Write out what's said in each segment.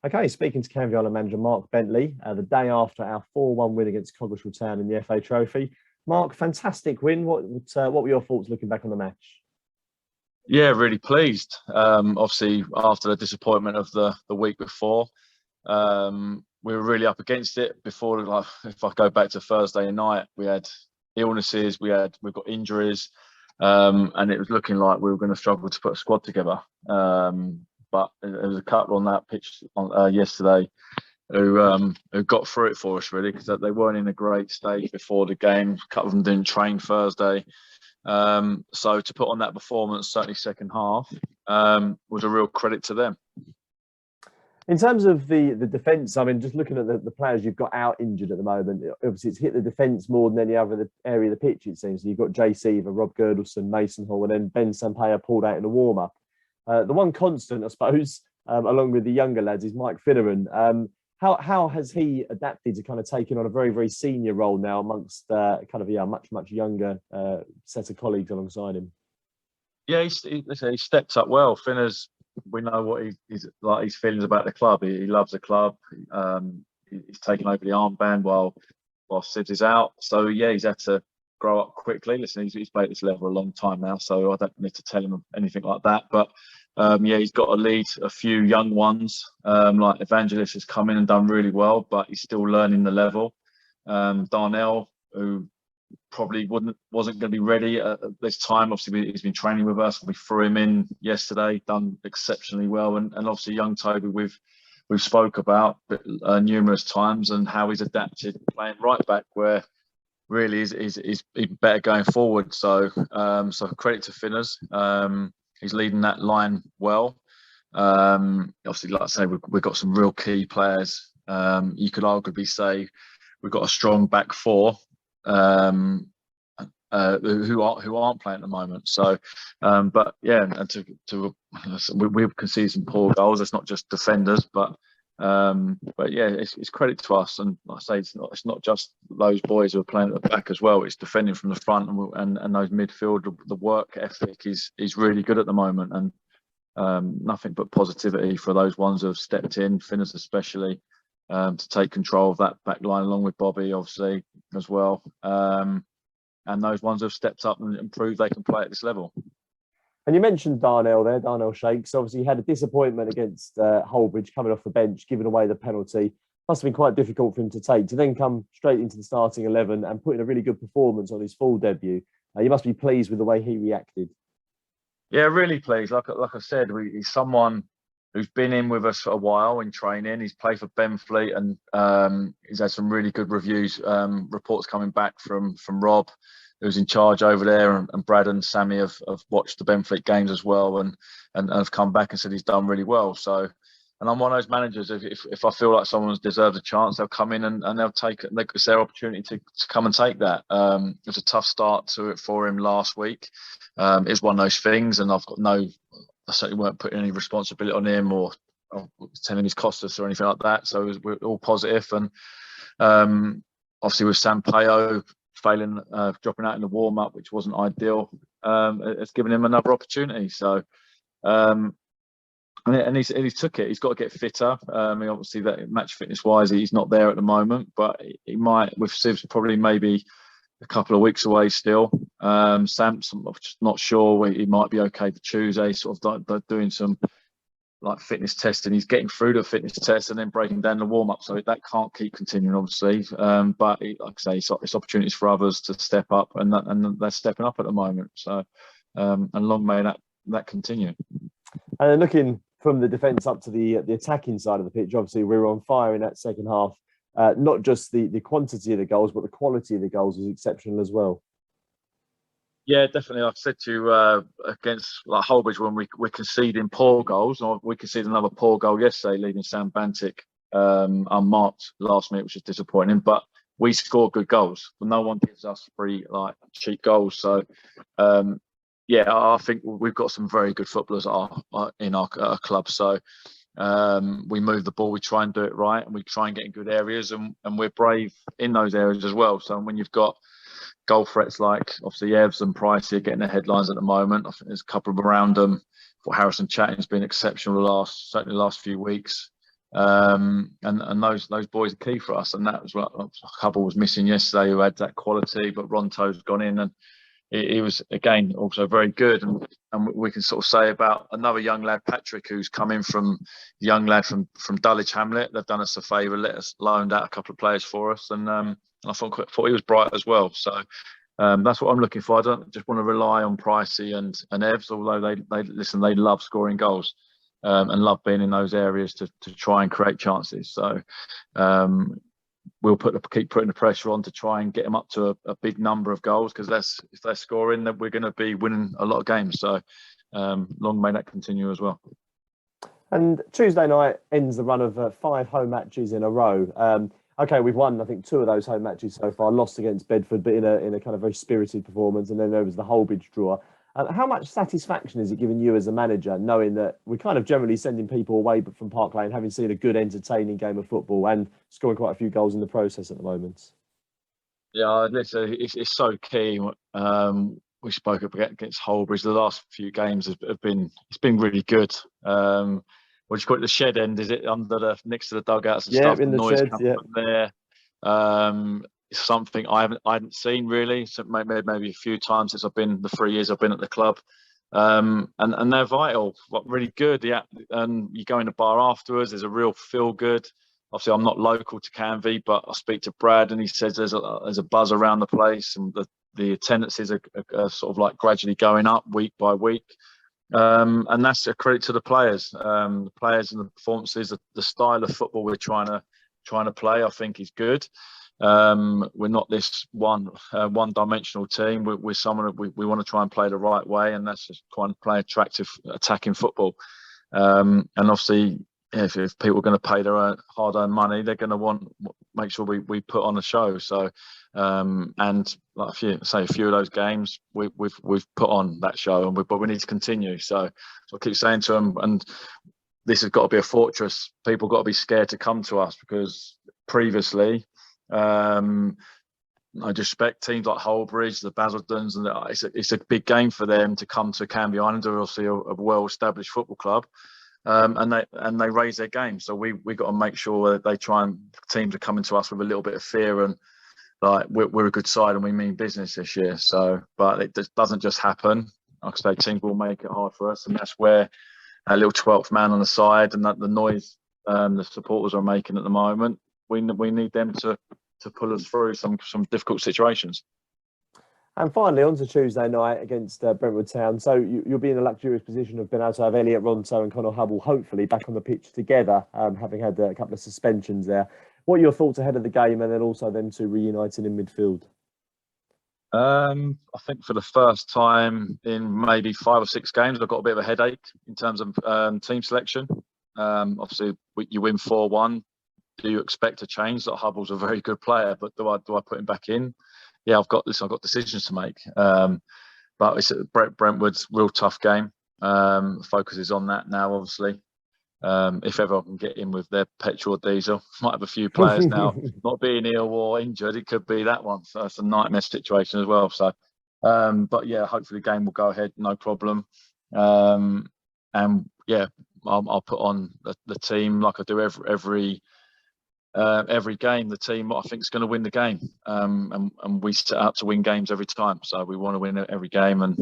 Okay, speaking to Canvey Island manager Mark Bentley, the day after our 4-1 win against Coggeshall Town in the FA Trophy. Mark, fantastic win. What were your thoughts looking back on the match? Yeah, really pleased. Obviously, after the disappointment of the week before, we were really up against it. Before, like, if I go back to Thursday night, we had illnesses, we've got injuries, and it was looking like we were going to struggle to put a squad together. But there was a couple on that pitch yesterday who got through it for us, really, because they weren't in a great state before the game. A couple of them didn't train Thursday. So to put on that performance, certainly second half, was a real credit to them. In terms of the defence, I mean, just looking at the players you've got out injured at the moment, obviously it's hit the defence more than any other area of the pitch, it seems. So you've got JC, Rob Girdleston, Mason Hall, and then Ben Sampaio pulled out in the warm-up. The one constant, I suppose, along with the younger lads, is Mike Finneran. How has he adapted to kind of taking on a very, very senior role now amongst much younger set of colleagues alongside him? Yeah, he stepped up well. Finner's, we know what he's like, his feelings about the club. He loves the club. He's taken over the armband while Sibs is out. So yeah, he's had to grow up quickly. Listen, he's played at this level a long time now, so I don't need to tell him anything like that. But yeah, he's got to lead a few young ones. Like Evangelist has come in and done really well, but he's still learning the level. Darnell, who probably wasn't going to be ready at this time. Obviously, he's been training with us. We threw him in yesterday, done exceptionally well, and obviously young Toby we've spoke about numerous times, and how he's adapted playing right back, where really is even better going forward. So credit to Finners. He's leading that line well. Obviously, like I say, we've got some real key players. You could arguably say we've got a strong back four who aren't playing at the moment. So, but yeah, and we've conceded some poor goals. It's not just defenders, but yeah, it's credit to us. And like I say, it's not just those boys who are playing at the back as well. It's defending from the front, and those midfield. The work ethic is really good at the moment, and nothing but positivity for those ones who have stepped in, Finners especially, to take control of that back line, along with Bobby obviously as well. And those ones who have stepped up and proved they can play at this level. And you mentioned Darnell Shakes. Obviously, he had a disappointment against Holbridge coming off the bench, giving away the penalty. Must have been quite difficult for him to take, to then come straight into the starting 11 and put in a really good performance on his full debut. You must be pleased with the way he reacted. Yeah, really pleased. Like I said, he's someone who's been in with us for a while in training. He's played for Benfleet, and he's had some really good reviews, reports coming back from Rob, who's in charge over there, and Brad and Sammy have watched the Benfleet games as well, and have come back and said he's done really well. So, and I'm one of those managers, if I feel like someone's deserved a chance, they'll come in and they'll take it. It's their opportunity to come and take that. It was a tough start to it for him last week. It's one of those things, and I certainly weren't putting any responsibility on him or telling he's cost us or anything like that. So we're all positive. And obviously with Sampaio failing, dropping out in the warm-up, which wasn't ideal, it's given him another opportunity. So, and he's took it. He's got to get fitter. Obviously, that match fitness-wise, he's not there at the moment, but he might, with Sivs, probably maybe a couple of weeks away still. Samson, I'm just not sure. He might be okay for Tuesday, sort of like doing some like fitness testing. He's getting through the fitness test and then breaking down the warm-up, so that can't keep continuing, obviously. But like I say, it's opportunities for others to step up, and they're stepping up at the moment. So, and long may that continue. And then looking from the defence up to the attacking side of the pitch, obviously we were on fire in that second half. Not just the quantity of the goals, but the quality of the goals was exceptional as well. Yeah, definitely. I've said to you against like Holbridge, when we're conceding poor goals, or we conceded another poor goal yesterday, leaving Sam Bantic unmarked last minute, which is disappointing. But we score good goals. No one gives us free like cheap goals. So yeah, I think we've got some very good footballers in our club. So we move the ball, we try and do it right, and we try and get in good areas, and we're brave in those areas as well. So when you've got goal threats like obviously Evs and Pricey are getting the headlines at the moment, I think there's a couple of around them. For Harrison Chatting's been exceptional certainly the last few weeks. And those boys are key for us. And that was what a couple was missing yesterday who had that quality, but Ronto's gone in and he was again also very good. And we can sort of say about another young lad, Patrick, who's come in from young lad from Dulwich Hamlet. They've done us a favour, loaned out a couple of players for us, and I thought he was bright as well. So that's what I'm looking for. I don't just want to rely on Pricey and Evs, although they love scoring goals and love being in those areas to try and create chances. So we'll keep putting the pressure on to try and get them up to a big number of goals, because if they're scoring, then we're going to be winning a lot of games. So long may that continue as well. And Tuesday night ends the run of 5 home matches in a row. Okay, we've won, I think, 2 of those home matches so far. Lost against Bedford, but in a kind of very spirited performance. And then there was the Holbridge draw. How much satisfaction is it giving you as a manager, knowing that we're kind of generally sending people away from Park Lane, having seen a good, entertaining game of football and scoring quite a few goals in the process at the moment? Yeah, listen, it's so key. We spoke against Holbridge. The last few games have been really good. What do you call it? The shed end, is it next to the dugouts and stuff? In the noise shed, coming from there. It's something I hadn't seen really. So maybe a few times since the 3 years I've been at the club. And they're vital, really good. Yeah, and you go in the bar afterwards. There's a real feel good. Obviously, I'm not local to Canvey, but I speak to Brad, and he says there's a buzz around the place, and the attendances are sort of like gradually going up week by week. And that's a credit to the players. The players and the performances, the style of football we're trying to play, I think, is good. We're not this one-dimensional team. We're someone we want to try and play the right way, and that's just trying to play attractive, attacking football. And obviously, if people are going to pay their own hard-earned money, they're going to make sure we put on a show. So, and like a few of those games, we've put on that show, but we need to continue. So I keep saying to them, and this has got to be a fortress. People got to be scared to come to us, because previously, I just expect teams like Holbridge, the Basildons, and it's a big game for them to come to Canvey Island, or obviously a well-established football club. And they raise their game, so we got to make sure that teams are coming to us with a little bit of fear, and like we're a good side and we mean business this year. So, but it just doesn't just happen. Like I say, teams will make it hard for us, and that's where a little 12th man on the side and the noise the supporters are making at the moment. We need them to pull us through some difficult situations. And finally, on to Tuesday night against Brentwood Town. So you'll be in a luxurious position of being able to have Elliot Ronto and Connor Hubble hopefully back on the pitch together, having had a couple of suspensions there. What are your thoughts ahead of the game, and then also them two reuniting in midfield? I think for the first time in maybe 5 or 6 games, I've got a bit of a headache in terms of team selection. Obviously, you win 4-1. Do you expect a change? That Hubble's a very good player, but do I put him back in? Yeah, I've got decisions to make. But it's Brentwood's real tough game. Focus is on that now, obviously. If ever I can get in with their petrol or diesel, might have a few players now not being ill or injured. It could be that one. So it's a nightmare situation as well. So, but yeah, hopefully the game will go ahead, no problem. And yeah, I'll put on the team like I do every game. The team I think is going to win the game, and we set out to win games every time. So we want to win every game, and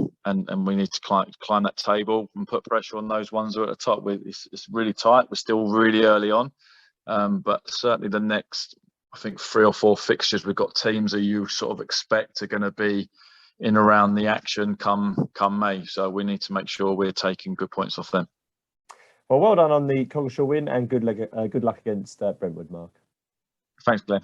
we need to climb that table and put pressure on those ones who are at the top. It's really tight. We're still really early on, but certainly the next, I think, 3 or 4 fixtures, we've got teams that you sort of expect are going to be in around the action come May. So we need to make sure we're taking good points off them. Well done on the Coggeshall win, and good luck against Brentwood, Mark. Thanks, Glenn.